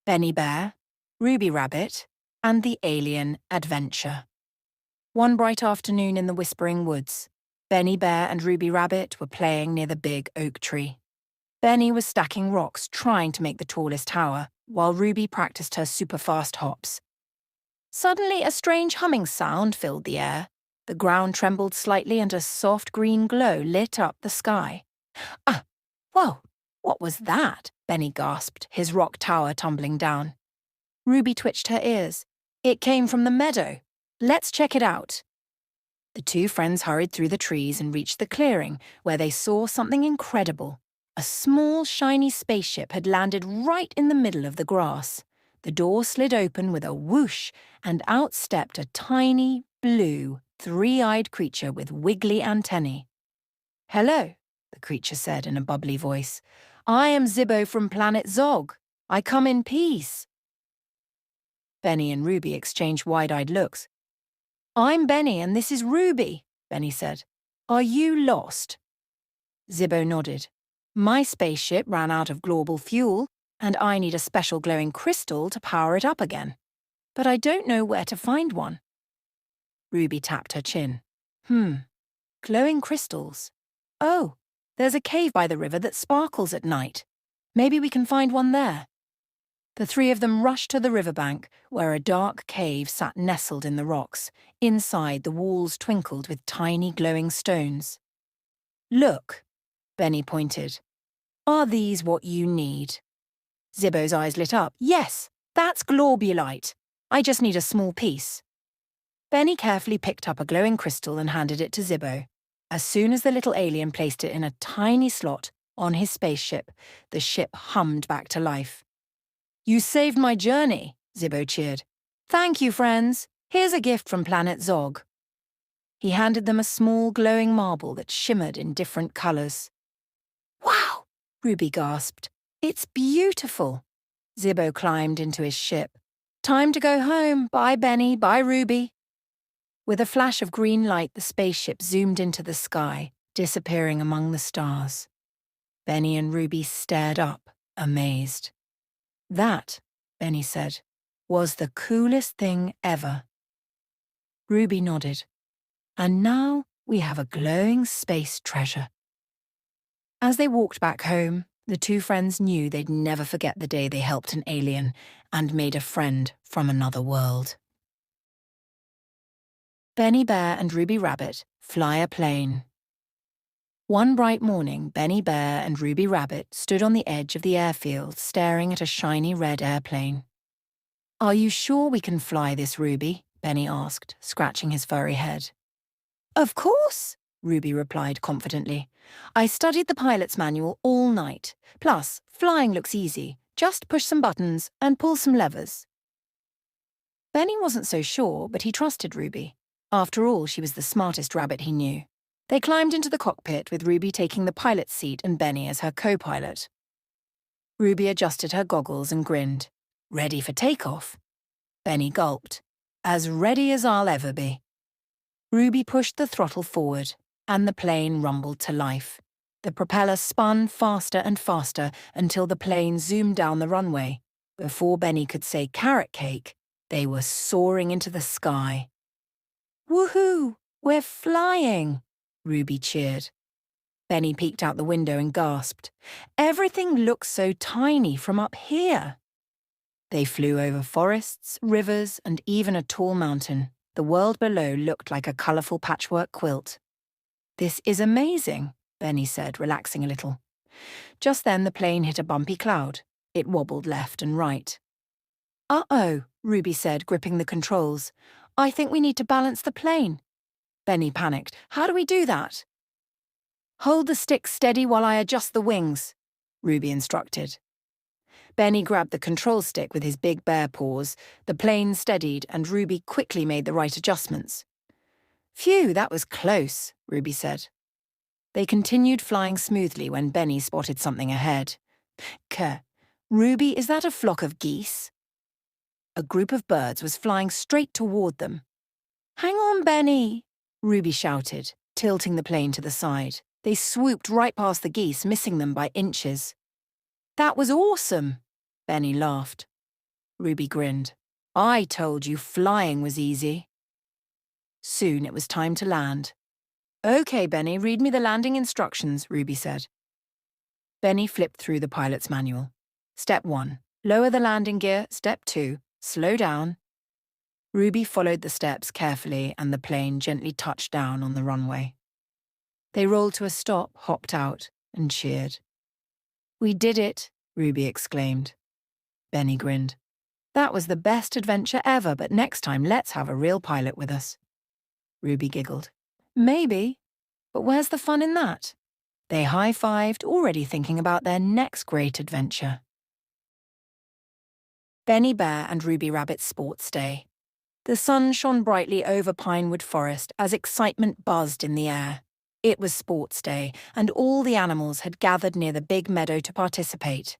Benny Bear, Ruby Rabbit, and the Alien Adventure. One bright afternoon in the Whispering Woods, Benny Bear and Ruby Rabbit were playing near the big oak tree. Benny was stacking rocks, trying to make the tallest tower, while Ruby practiced her super-fast hops. Suddenly, a strange humming sound filled the air. The ground trembled slightly and a soft green glow lit up the sky. Ah! Whoa! What was that? Benny gasped, his rock tower tumbling down. Ruby twitched her ears. It came from the meadow. Let's check it out. The two friends hurried through the trees and reached the clearing, where they saw something incredible. A small, shiny spaceship had landed right in the middle of the grass. The door slid open with a whoosh, and out stepped a tiny, blue, three-eyed creature with wiggly antennae. "Hello," the creature said in a bubbly voice. "I am Zibbo from planet Zog. I come in peace." Benny and Ruby exchanged wide-eyed looks. "I'm Benny and this is Ruby," Benny said. "Are you lost?" Zibbo nodded. "My spaceship ran out of global fuel, and I need a special glowing crystal to power it up again. But I don't know where to find one." Ruby tapped her chin. Glowing crystals. Oh, there's a cave by the river that sparkles at night. Maybe we can find one there." The three of them rushed to the riverbank, where a dark cave sat nestled in the rocks. Inside, the walls twinkled with tiny glowing stones. "Look," Benny pointed. "Are these what you need?" Zibbo's eyes lit up. "Yes, that's globulite. I just need a small piece." Benny carefully picked up a glowing crystal and handed it to Zibbo. As soon as the little alien placed it in a tiny slot on his spaceship, the ship hummed back to life. "You saved my journey," Zibbo cheered. "Thank you, friends. Here's a gift from planet Zog." He handed them a small glowing marble that shimmered in different colors. "Wow!" Ruby gasped. "It's beautiful." Zibbo climbed into his ship. "Time to go home. Bye, Benny. Bye, Ruby." With a flash of green light, the spaceship zoomed into the sky, disappearing among the stars. Benny and Ruby stared up, amazed. "That," Benny said, "was the coolest thing ever." Ruby nodded. "And now we have a glowing space treasure." As they walked back home, the two friends knew they'd never forget the day they helped an alien and made a friend from another world. Benny Bear and Ruby Rabbit fly a plane. One bright morning, Benny Bear and Ruby Rabbit stood on the edge of the airfield staring at a shiny red airplane. "Are you sure we can fly this, Ruby?" Benny asked, scratching his furry head. "Of course," Ruby replied confidently. "I studied the pilot's manual all night. Plus, flying looks easy. Just push some buttons and pull some levers." Benny wasn't so sure, but he trusted Ruby. After all, she was the smartest rabbit he knew. They climbed into the cockpit with Ruby taking the pilot's seat and Benny as her co-pilot. Ruby adjusted her goggles and grinned. "Ready for takeoff?" Benny gulped. "As ready as I'll ever be." Ruby pushed the throttle forward, and the plane rumbled to life. The propeller spun faster and faster until the plane zoomed down the runway. Before Benny could say carrot cake, they were soaring into the sky. "Woohoo! We're flying!" Ruby cheered. Benny peeked out the window and gasped. "Everything looks so tiny from up here." They flew over forests, rivers, and even a tall mountain. The world below looked like a colourful patchwork quilt. "This is amazing," Benny said, relaxing a little. Just then the plane hit a bumpy cloud. It wobbled left and right. "Uh-oh," Ruby said, gripping the controls. "I think we need to balance the plane." Benny panicked. "How do we do that?" "Hold the stick steady while I adjust the wings," Ruby instructed. Benny grabbed the control stick with his big bare paws. The plane steadied, and Ruby quickly made the right adjustments. "Phew, that was close," Ruby said. They continued flying smoothly when Benny spotted something ahead. Ruby, is that a flock of geese?" A group of birds was flying straight toward them. "Hang on, Benny," Ruby shouted, tilting the plane to the side. They swooped right past the geese, missing them by inches. "That was awesome," Benny laughed. Ruby grinned. I told you flying was easy. Soon it was time to land. Okay, Benny, read me the landing instructions, Ruby said. Benny flipped through the pilot's manual. Step 1, lower the landing gear. Step 2, slow down. Ruby followed the steps carefully and the plane gently touched down on the runway. They rolled to a stop, hopped out, and cheered. We did it, Ruby exclaimed. Benny grinned. That was the best adventure ever, but next time let's have a real pilot with us. Ruby giggled. Maybe, but where's the fun in that? They high-fived, already thinking about their next great adventure. Benny Bear and Ruby Rabbit's sports day. The sun shone brightly over Pinewood Forest as excitement buzzed in the air. It was sports day, and all the animals had gathered near the big meadow to participate.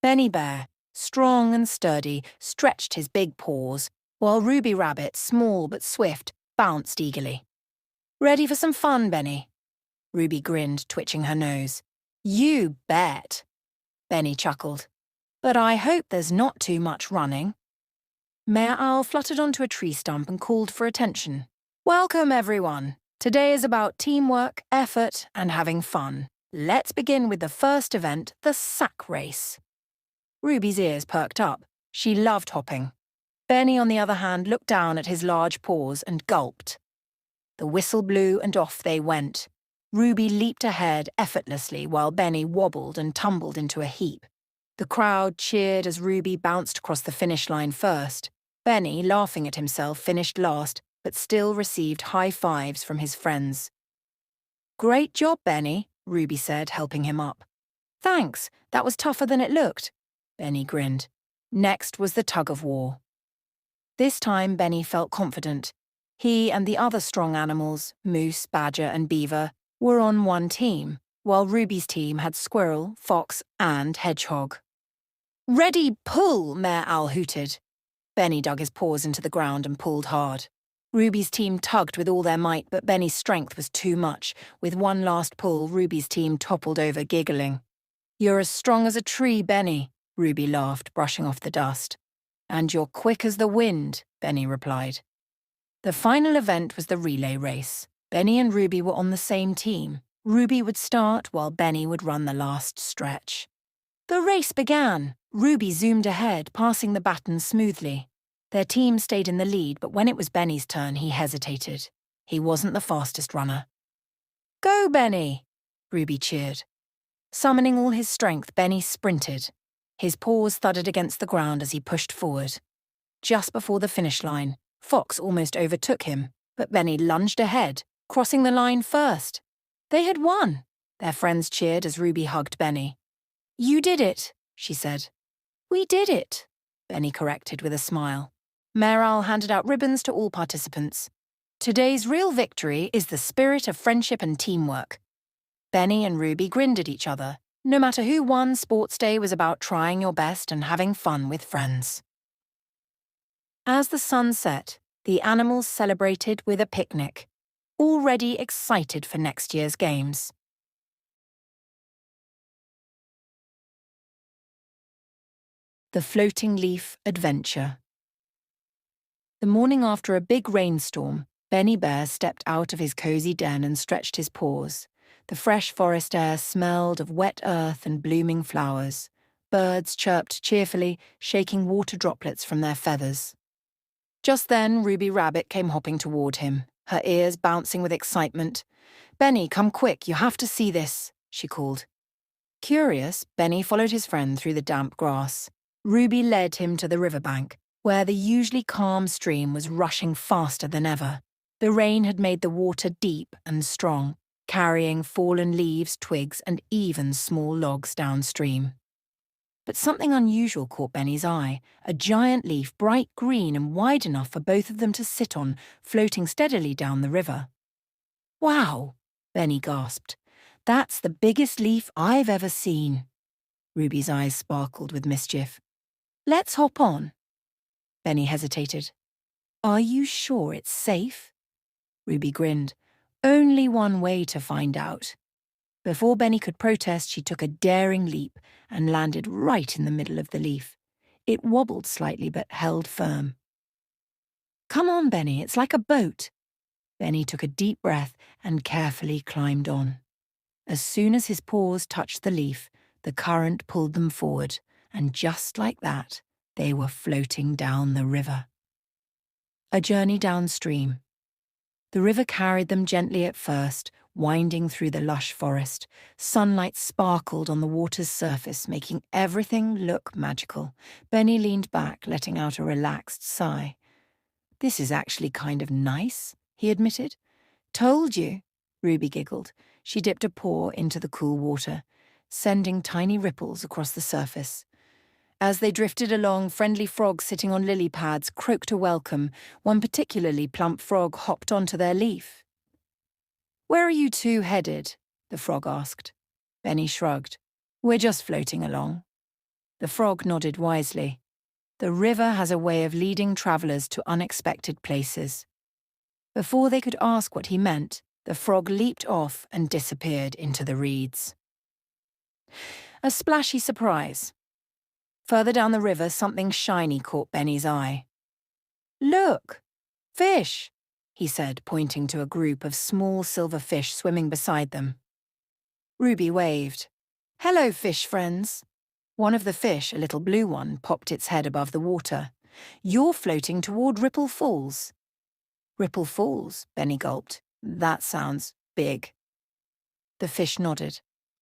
Benny Bear, strong and sturdy, stretched his big paws, while Ruby Rabbit, small but swift, bounced eagerly. Ready for some fun, Benny? Ruby grinned, twitching her nose. You bet. Benny chuckled. But I hope there's not too much running. Mayor Owl fluttered onto a tree stump and called for attention. Welcome, everyone. Today is about teamwork, effort, and having fun. Let's begin with the first event, the sack race. Ruby's ears perked up. She loved hopping. Benny, on the other hand, looked down at his large paws and gulped. The whistle blew and off they went. Ruby leaped ahead effortlessly while Benny wobbled and tumbled into a heap. The crowd cheered as Ruby bounced across the finish line first. Benny, laughing at himself, finished last, but still received high fives from his friends. Great job, Benny, Ruby said, helping him up. Thanks, that was tougher than it looked. Benny grinned. Next was the tug-of-war. This time Benny felt confident. He and the other strong animals, moose, badger and beaver, were on one team, while Ruby's team had squirrel, fox and hedgehog. Ready, pull, Mayor Owl hooted. Benny dug his paws into the ground and pulled hard. Ruby's team tugged with all their might, but Benny's strength was too much. With one last pull, Ruby's team toppled over, giggling. You're as strong as a tree, Benny, Ruby laughed, brushing off the dust. And you're quick as the wind, Benny replied. The final event was the relay race. Benny and Ruby were on the same team. Ruby would start while Benny would run the last stretch. The race began. Ruby zoomed ahead, passing the baton smoothly. Their team stayed in the lead, but when it was Benny's turn, he hesitated. He wasn't the fastest runner. Go, Benny! Ruby cheered. Summoning all his strength, Benny sprinted. His paws thudded against the ground as he pushed forward. Just before the finish line, Fox almost overtook him, but Benny lunged ahead, crossing the line first. They had won. Their friends cheered as Ruby hugged Benny. You did it, she said. We did it, Benny corrected with a smile. Mayor Owl handed out ribbons to all participants. Today's real victory is the spirit of friendship and teamwork. Benny and Ruby grinned at each other. No matter who won, Sports Day was about trying your best and having fun with friends. As the sun set, the animals celebrated with a picnic, already excited for next year's games. The Floating Leaf Adventure. The morning after a big rainstorm, Benny Bear stepped out of his cozy den and stretched his paws. The fresh forest air smelled of wet earth and blooming flowers. Birds chirped cheerfully, shaking water droplets from their feathers. Just then, Ruby Rabbit came hopping toward him, her ears bouncing with excitement. Benny, come quick, you have to see this, she called. Curious, Benny followed his friend through the damp grass. Ruby led him to the riverbank, where the usually calm stream was rushing faster than ever. The rain had made the water deep and strong, carrying fallen leaves, twigs, and even small logs downstream. But something unusual caught Benny's eye, a giant leaf bright green and wide enough for both of them to sit on, floating steadily down the river. Wow, Benny gasped. That's the biggest leaf I've ever seen. Ruby's eyes sparkled with mischief. Let's hop on. Benny hesitated. Are you sure it's safe? Ruby grinned. Only one way to find out. Before Benny could protest, she took a daring leap and landed right in the middle of the leaf. It wobbled slightly but held firm. "Come on, Benny, it's like a boat." Benny took a deep breath and carefully climbed on. As soon as his paws touched the leaf, the current pulled them forward, and just like that, they were floating down the river. A journey downstream. The river carried them gently at first, winding through the lush forest. Sunlight sparkled on the water's surface, making everything look magical. Benny leaned back, letting out a relaxed sigh. "This is actually kind of nice," he admitted. "Told you," Ruby giggled. She dipped a paw into the cool water, sending tiny ripples across the surface. As they drifted along, friendly frogs sitting on lily pads croaked a welcome. One particularly plump frog hopped onto their leaf. "Where are you two headed?" the frog asked. Benny shrugged. "We're just floating along." The frog nodded wisely. The river has a way of leading travellers to unexpected places. Before they could ask what he meant, the frog leaped off and disappeared into the reeds. A splashy surprise. Further down the river, something shiny caught Benny's eye. "Look! Fish!" he said, pointing to a group of small silver fish swimming beside them. Ruby waved. "Hello, fish friends." One of the fish, a little blue one, popped its head above the water. "You're floating toward Ripple Falls." "Ripple Falls," Benny gulped. "That sounds big." The fish nodded.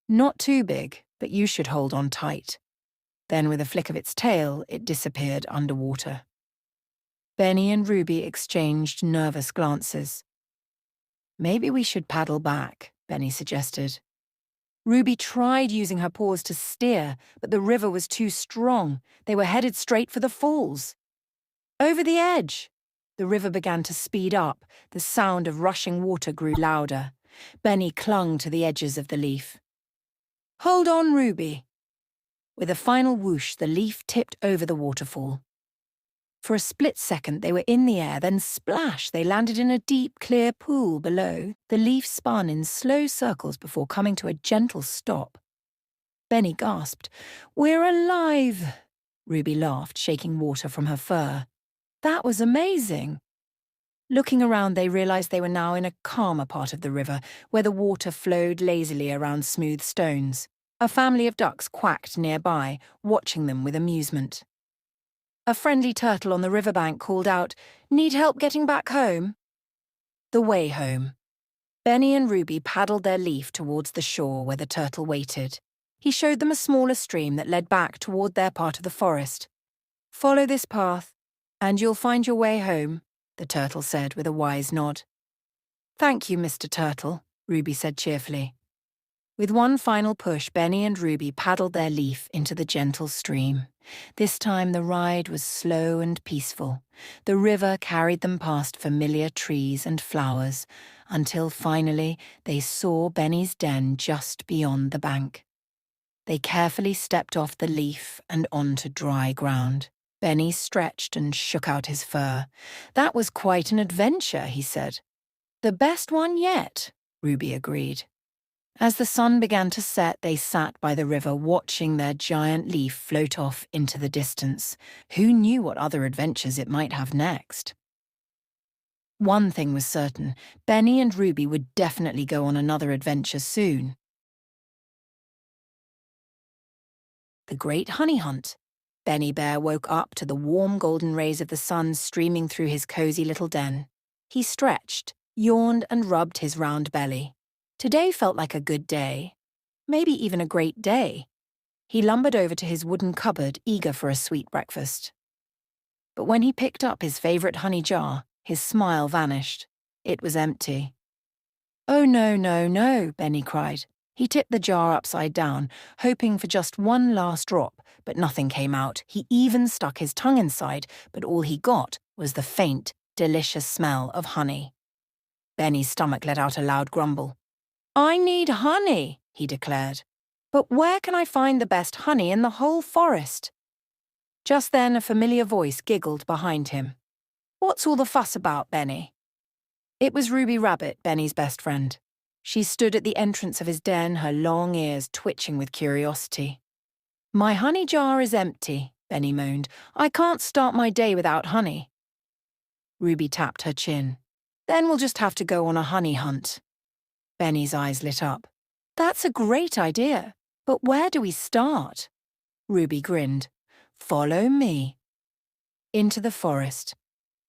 "Not too big, but you should hold on tight." Then, with a flick of its tail, it disappeared underwater. Benny and Ruby exchanged nervous glances. "Maybe we should paddle back," Benny suggested. Ruby tried using her paws to steer, but the river was too strong. They were headed straight for the falls. "Over the edge!" The river began to speed up. The sound of rushing water grew louder. Benny clung to the edges of the leaf. "Hold on, Ruby." With a final whoosh, the leaf tipped over the waterfall. For a split second, they were in the air, then splash, they landed in a deep, clear pool below. The leaf spun in slow circles before coming to a gentle stop. Benny gasped. "We're alive!" Ruby laughed, shaking water from her fur. "That was amazing." Looking around, they realized they were now in a calmer part of the river, where the water flowed lazily around smooth stones. A family of ducks quacked nearby, watching them with amusement. A friendly turtle on the riverbank called out, "Need help getting back home?" The way home. Benny and Ruby paddled their leaf towards the shore where the turtle waited. He showed them a smaller stream that led back toward their part of the forest. "Follow this path, and you'll find your way home," the turtle said with a wise nod. "Thank you, Mr. Turtle," Ruby said cheerfully. With one final push, Benny and Ruby paddled their leaf into the gentle stream. This time the ride was slow and peaceful. The river carried them past familiar trees and flowers, until finally they saw Benny's den just beyond the bank. They carefully stepped off the leaf and onto dry ground. Benny stretched and shook out his fur. "That was quite an adventure," he said. "The best one yet," Ruby agreed. As the sun began to set, they sat by the river watching their giant leaf float off into the distance. Who knew what other adventures it might have next? One thing was certain, Benny and Ruby would definitely go on another adventure soon. The Great Honey Hunt. Benny Bear woke up to the warm golden rays of the sun streaming through his cozy little den. He stretched, yawned, and rubbed his round belly. Today felt like a good day, maybe even a great day. He lumbered over to his wooden cupboard, eager for a sweet breakfast. But when he picked up his favourite honey jar, his smile vanished. It was empty. "Oh, no, no, no," Benny cried. He tipped the jar upside down, hoping for just one last drop, but nothing came out. He even stuck his tongue inside, but all he got was the faint, delicious smell of honey. Benny's stomach let out a loud grumble. "I need honey," he declared. "But where can I find the best honey in the whole forest?" Just then a familiar voice giggled behind him. "What's all the fuss about, Benny?" It was Ruby Rabbit, Benny's best friend. She stood at the entrance of his den, her long ears twitching with curiosity. "My honey jar is empty," Benny moaned. "I can't start my day without honey." Ruby tapped her chin. "Then we'll just have to go on a honey hunt." Benny's eyes lit up. "That's a great idea, but where do we start?" Ruby grinned. "Follow me." Into the forest.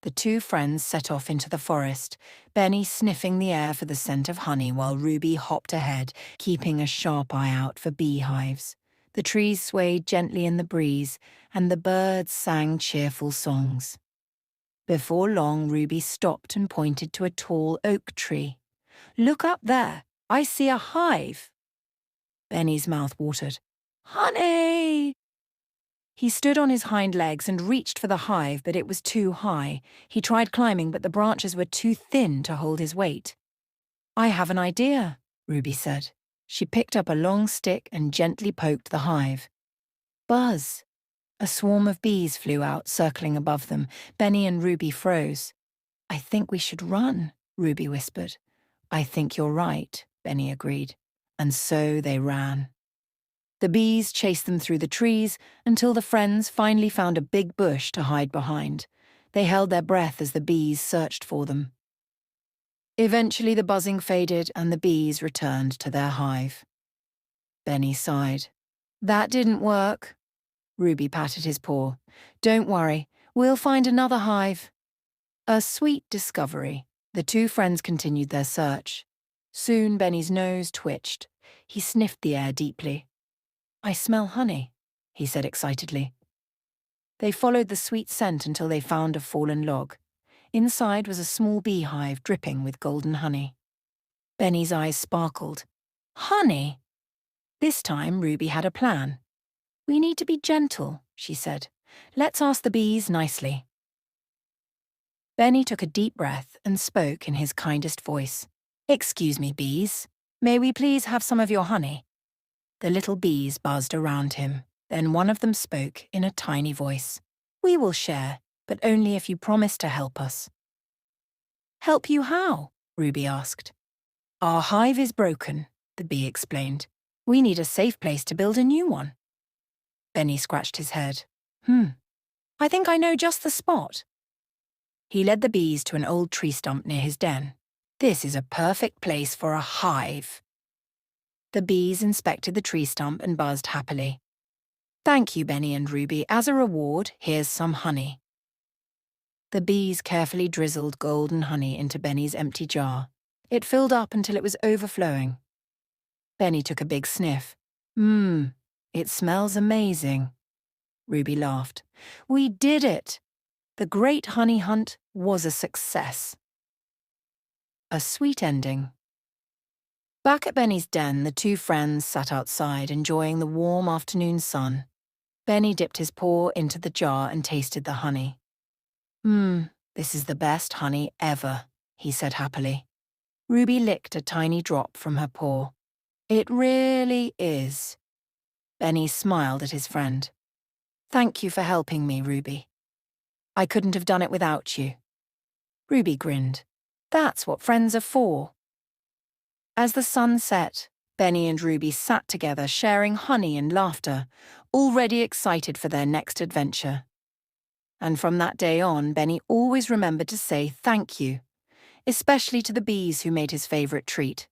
The two friends set off into the forest, Benny sniffing the air for the scent of honey while Ruby hopped ahead, keeping a sharp eye out for beehives. The trees swayed gently in the breeze, and the birds sang cheerful songs. Before long, Ruby stopped and pointed to a tall oak tree. "Look up there. I see a hive." Benny's mouth watered. "Honey!" He stood on his hind legs and reached for the hive, but it was too high. He tried climbing, but the branches were too thin to hold his weight. "I have an idea," Ruby said. She picked up a long stick and gently poked the hive. Buzz! A swarm of bees flew out, circling above them. Benny and Ruby froze. "I think we should run," Ruby whispered. "I think you're right," Benny agreed. And so they ran. The bees chased them through the trees until the friends finally found a big bush to hide behind. They held their breath as the bees searched for them. Eventually the buzzing faded and the bees returned to their hive. Benny sighed. "That didn't work." Ruby patted his paw. "Don't worry, we'll find another hive." A sweet discovery. The two friends continued their search. Soon Benny's nose twitched. He sniffed the air deeply. "I smell honey," he said excitedly. They followed the sweet scent until they found a fallen log. Inside was a small beehive dripping with golden honey. Benny's eyes sparkled. "Honey!" This time Ruby had a plan. "We need to be gentle," she said. "Let's ask the bees nicely." Benny took a deep breath and spoke in his kindest voice. "Excuse me, bees. May we please have some of your honey?" The little bees buzzed around him. Then one of them spoke in a tiny voice. "We will share, but only if you promise to help us." "Help you how?" Ruby asked. "Our hive is broken," the bee explained. "We need a safe place to build a new one." Benny scratched his head. I think I know just the spot." He led the bees to an old tree stump near his den. "This is a perfect place for a hive." The bees inspected the tree stump and buzzed happily. "Thank you, Benny and Ruby. As a reward, here's some honey." The bees carefully drizzled golden honey into Benny's empty jar. It filled up until it was overflowing. Benny took a big sniff. It smells amazing." Ruby laughed. "We did it! The great honey hunt was a success." A sweet ending. Back at Benny's den, the two friends sat outside, enjoying the warm afternoon sun. Benny dipped his paw into the jar and tasted the honey. This is the best honey ever," he said happily. Ruby licked a tiny drop from her paw. "It really is." Benny smiled at his friend. "Thank you for helping me, Ruby. I couldn't have done it without you." Ruby grinned. "That's what friends are for." As the sun set, Benny and Ruby sat together sharing honey and laughter, already excited for their next adventure. And from that day on, Benny always remembered to say thank you, especially to the bees who made his favorite treat.